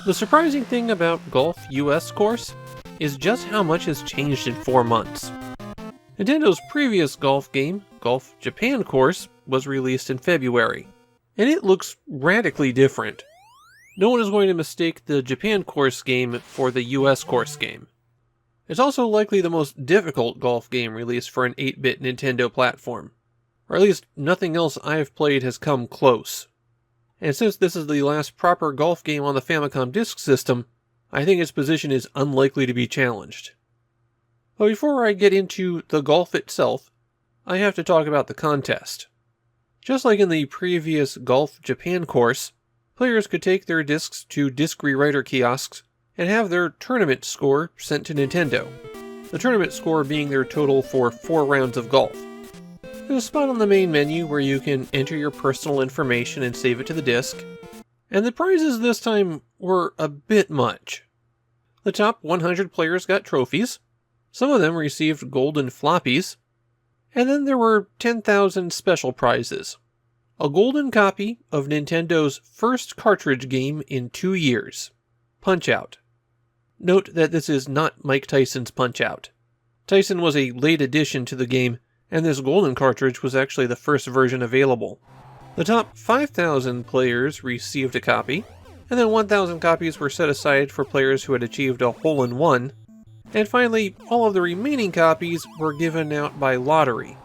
The surprising thing about Golf US course is just how much has changed in 4 months. Nintendo's previous golf game, Golf Japan course, was released in February, and it looks radically different. No one is going to mistake the Japan course game for the US course game. It's also likely the most difficult golf game released for an 8-bit Nintendo platform, or at least nothing else I've played has come close. And since this is the last proper golf game on the Famicom Disk System, I think its position is unlikely to be challenged. But before I get into the golf itself, I have to talk about the contest. Just like in the previous Golf Japan course, players could take their discs to disc rewriter kiosks and have their tournament score sent to Nintendo, the tournament score being their total for 4 rounds of golf. There's a spot on the main menu where you can enter your personal information and save it to the disc, and the prizes this time were a bit much. The top 100 players got trophies, some of them received golden floppies, and then there were 10,000 special prizes. A golden copy of Nintendo's first cartridge game in 2 years, Punch-Out! Note that this is not Mike Tyson's Punch-Out! Tyson was a late addition to the game, and this golden cartridge was actually the first version available. The top 5,000 players received a copy, and then 1,000 copies were set aside for players who had achieved a hole-in-one, and finally, all of the remaining copies were given out by lottery.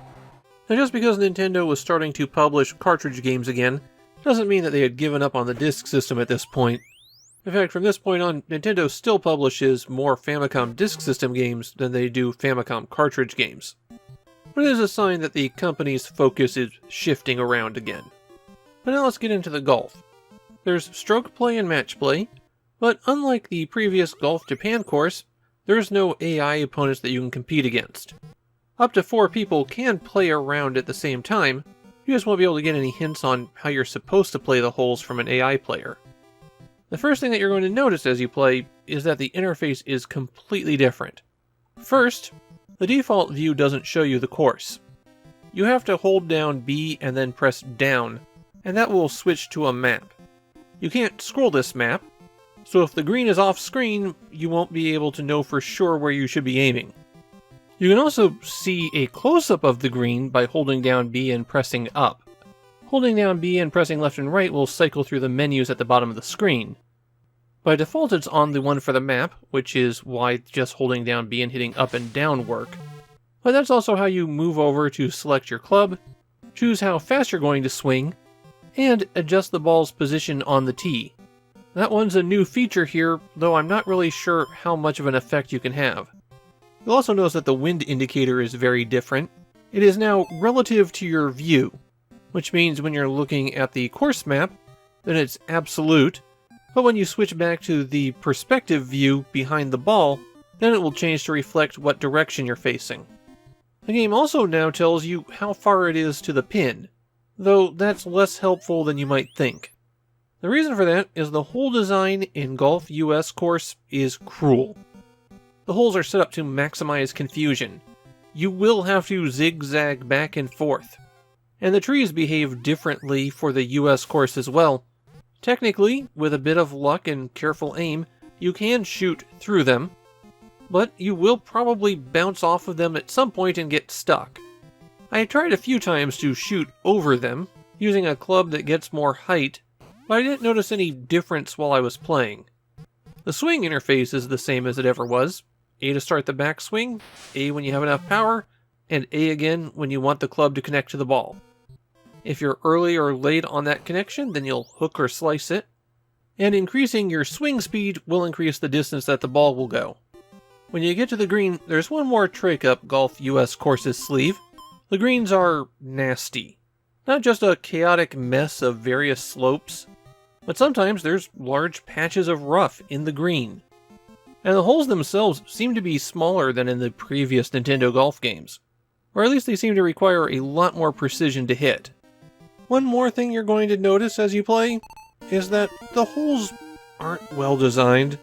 Now, just because Nintendo was starting to publish cartridge games again, doesn't mean that they had given up on the disk system at this point. In fact, from this point on, Nintendo still publishes more Famicom Disk System games than they do Famicom cartridge games. But it is a sign that the company's focus is shifting around again. But now let's get into the golf. There's stroke play and match play, but unlike the previous Golf Japan course, there's no AI opponents that you can compete against. Up to 4 people can play around at the same time, you just won't be able to get any hints on how you're supposed to play the holes from an AI player. The first thing that you're going to notice as you play is that the interface is completely different. First, the default view doesn't show you the course. You have to hold down B and then press down, and that will switch to a map. You can't scroll this map, so if the green is off screen, you won't be able to know for sure where you should be aiming. You can also see a close-up of the green by holding down B and pressing up. Holding down B and pressing left and right will cycle through the menus at the bottom of the screen. By default, it's on the one for the map, which is why just holding down B and hitting up and down work. But that's also how you move over to select your club, choose how fast you're going to swing, and adjust the ball's position on the tee. That one's a new feature here, though I'm not really sure how much of an effect you can have. You'll also notice that the wind indicator is very different. It is now relative to your view, which means when you're looking at the course map, then it's absolute, but when you switch back to the perspective view behind the ball, then it will change to reflect what direction you're facing. The game also now tells you how far it is to the pin, though that's less helpful than you might think. The reason for that is the hole design in Golf US course is cruel. The holes are set up to maximize confusion. You will have to zigzag back and forth. And the trees behave differently for the US course as well. Technically, with a bit of luck and careful aim, you can shoot through them, but you will probably bounce off of them at some point and get stuck. I tried a few times to shoot over them, using a club that gets more height, but I didn't notice any difference while I was playing. The swing interface is the same as it ever was. A to start the backswing, A when you have enough power, and A again when you want the club to connect to the ball. If you're early or late on that connection, then you'll hook or slice it. And increasing your swing speed will increase the distance that the ball will go. When you get to the green, there's one more trick up Golf US course's sleeve. The greens are nasty. Not just a chaotic mess of various slopes, but sometimes there's large patches of rough in the green. And the holes themselves seem to be smaller than in the previous Nintendo golf games, or at least they seem to require a lot more precision to hit. One more thing you're going to notice as you play is that the holes aren't well designed,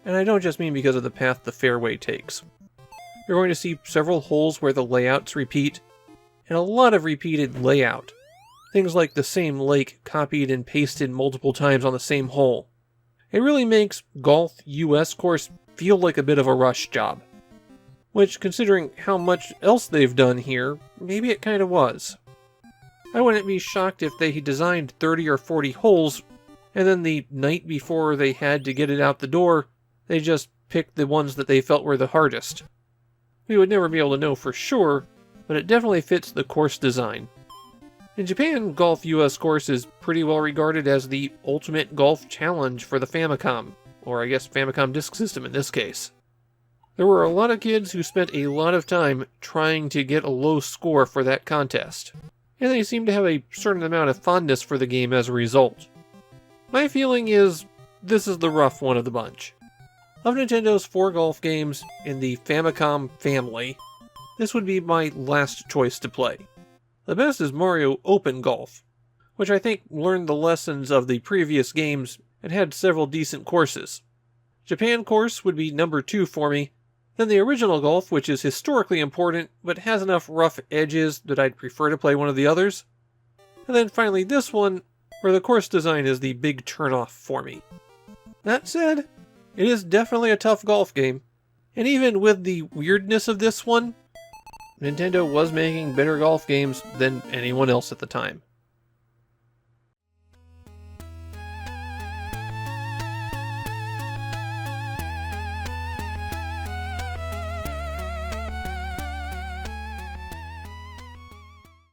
and I don't just mean because of the path the fairway takes. You're going to see several holes where the layouts repeat, and a lot of repeated layout. Things like the same lake copied and pasted multiple times on the same hole. It really makes Golf US course feel like a bit of a rush job. Which, considering how much else they've done here, maybe it kinda was. I wouldn't be shocked if they designed 30 or 40 holes, and then the night before they had to get it out the door, they just picked the ones that they felt were the hardest. We would never be able to know for sure, but it definitely fits the course design. In Japan, Golf US course is pretty well regarded as the ultimate golf challenge for the Famicom, or I guess Famicom Disk System in this case. There were a lot of kids who spent a lot of time trying to get a low score for that contest, and they seem to have a certain amount of fondness for the game as a result. My feeling is, this is the rough one of the bunch. Of Nintendo's 4 golf games in the Famicom family, this would be my last choice to play. The best is Mario Open Golf, which I think learned the lessons of the previous games and had several decent courses. Japan course would be number 2 for me, then the original Golf, which is historically important but has enough rough edges that I'd prefer to play one of the others, and then finally this one, where the course design is the big turnoff for me. That said, it is definitely a tough golf game, and even with the weirdness of this one, Nintendo was making better golf games than anyone else at the time.